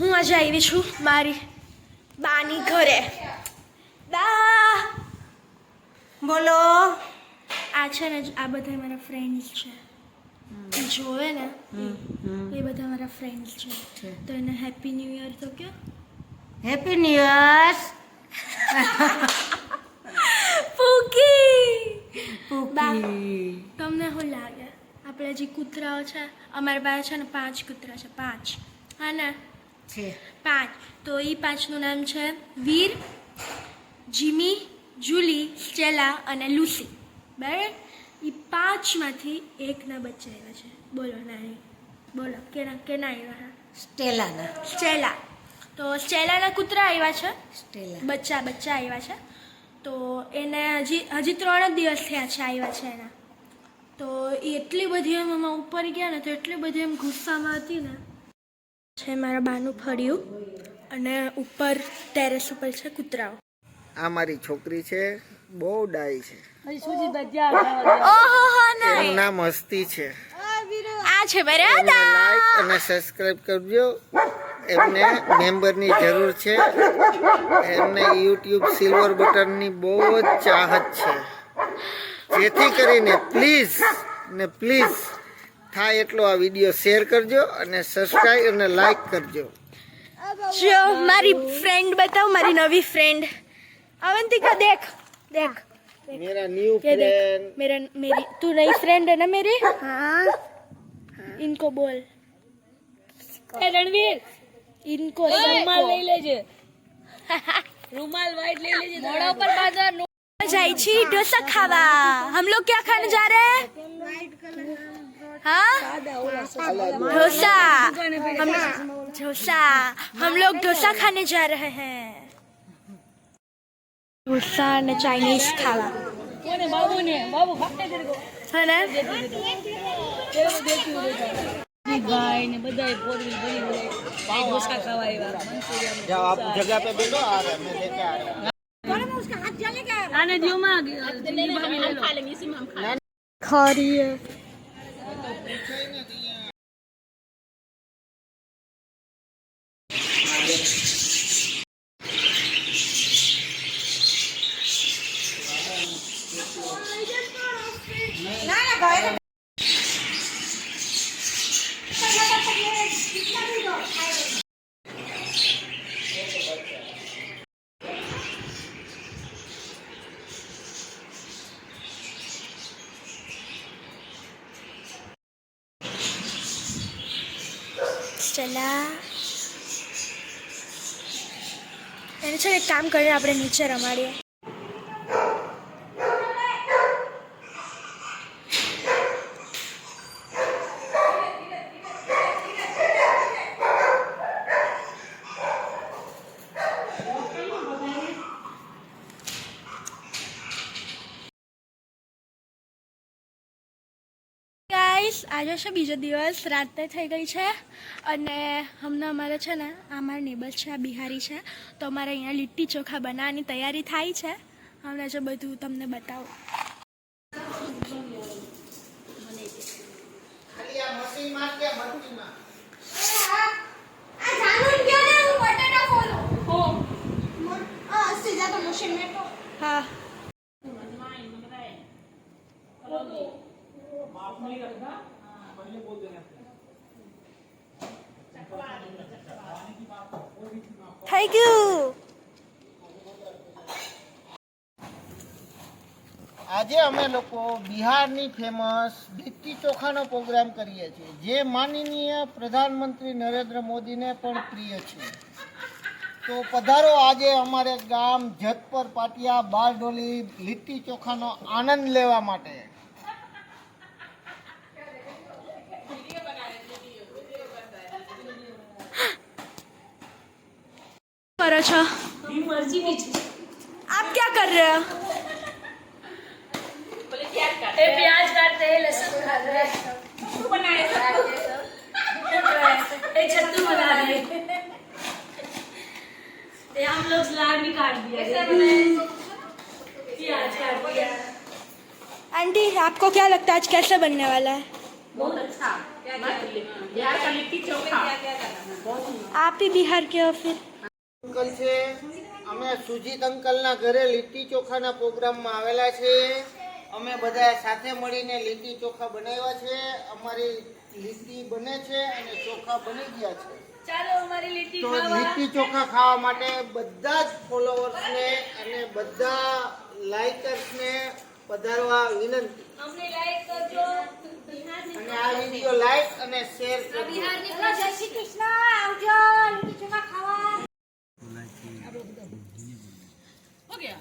હું આજે આવી છું મારી બાની ઘરે. બા બોલો. આ છે ને આ બધા મારા ફ્રેન્ડ્સ છે, જોવે ને એ બધા મારા ફ્રેન્ડ્સ છે, તો એને હેપી ન્યૂ યર તો કયો. Happy new year. બા તમને શું લાગે આપણે જે કૂતરાઓ છે, અમારી પાસે છે ને 5 કૂતરા છે, 5 હા ને છે 5. તો એ 5નું નામ છે વીર, જીમી, જુલી, સ્ટેલા અને લુસી. બરાબર. એ 5માંથી એકના બચ્ચા આવ્યા છે. બોલો નાની, બોલો કેના આવ્યા? સ્ટેલા. તો સ્ટેલાના કૂતરા આવ્યા છે, બચ્ચા આવ્યા છે. તો એને હજી 3 જ દિવસ થયા છે આવ્યા છે એના. તો એ એટલી બધી એમ ઉપર ગયા ને, તો એટલી બધી એમ ગુસ્સામાં હતી ને. છે મારા બાનું ફળિયું અને ઉપર ટેરેસ ઉપર છે કૂતરાઓ. આ મારી છોકરી છે, બહુ ડાઈ છે. એનું નામ હસ્તી છે. આ છે બરાબર. લાઈક અને સબસ્ક્રાઇબ કરજો. એમને મેમ્બરની જરૂર છે. એમને યુટ્યુબ સિલ્વર બટનની બહુ જ ચાહત છે, જેથી કરીને પ્લીઝ થાય એટલો આ વિડીયો શેર કરજો અને સબસ્ક્રાઇબ અને લાઈક કરજો. જો મારી ફ્રેન્ડ બતાવ, મારી નવી ફ્રેન્ડ अवंतिका. देख मेरा न्यू फ्रेंड. मेरी तू नई फ्रेंड है ना मेरी. हाँ. इनको बोल. रणवीर इनको रुमाल ले लेजे. रुमाल वाइट ले लेजे. मोड़ा पर बाजार जाई छी डोसा खावा. हम लोग क्या खाने जा रहे हैं? हाँ डोसा. हम लोग डोसा खाने जा रहे हैं. डोसा ने चाइनीज खावा है ना. भाई ने बधाई पोरवी बड़ी बड़ी डोसा खवाया मंचूरियन. जाओ आप जगह पे बैठो, आ रहे मैं लेके आ रहा हूँ. उसका हाथ जलेगा. आने दियो मां दिल्ली भाभी ले लो. खा लेंगे इसी में हम खा. खा रही है. चला એને છે એક કામ કરીને આપણે નીચે રમાડીએ. આજે છે બીજો દિવસ, રાતે થઈ ગઈ છે અને હમણાં અમારે છે ને અમારા નેબર છે, આ બિહારી છે, તો અમારે અહીંયા લીટ્ટી ચોખા બનાવવાની તૈયારી થાય છે. હમણાં જો બધું તમને બતાવું. હા થઈ ગયું. આજે અમે લોકો બિહારની ફેમસ લીટ્ટી ચોખાનો પ્રોગ્રામ કરીએ છીએ, જે માનનીય પ્રધાનમંત્રી નરેન્દ્ર મોદીને પણ પ્રિય છે. તો પધારો આજે અમારે ગામ જતપર પાટિયા બારડોલી લીટ્ટી ચોખાનો આનંદ લેવા માટે. करो छो आप क्या कर रहे हो? प्याज काटते हैं, लहसुन काट रहे हैं, बनाए छत्तू बना रहे हैं. हम लोग सलाद भी काट दिया, प्याज काट दिया. आंटी आपको क्या लगता है आज कैसे बनने वाला है? बहुत अच्छा. बिहार का लिट्टी चोखा. आप ही बिहार के हो फिर? અંકલ છે. અમે સુજીત અંકલના ઘરે લીટી ચોખાના પ્રોગ્રામમાં આવેલા છે. અમે બધા સાથે મળીને લીટી ચોખા બનાવ્યા છે. અમારી લીટી બને છે અને ચોખા બની ગયા છે. ચાલો અમારી લીટી તો લીટી ચોખા ખાવા માટે બધા જ ફોલોવર્સને અને બધા લાઇકર્સને પધારવા વિનંતી. અમને લાઈક કરજો. અને આ વિડીયો લાઈક અને શેર કરજો. બિહારની જય શ્રી કૃષ્ણ. આવજો લીટી ચોખા ખાવા. हो गया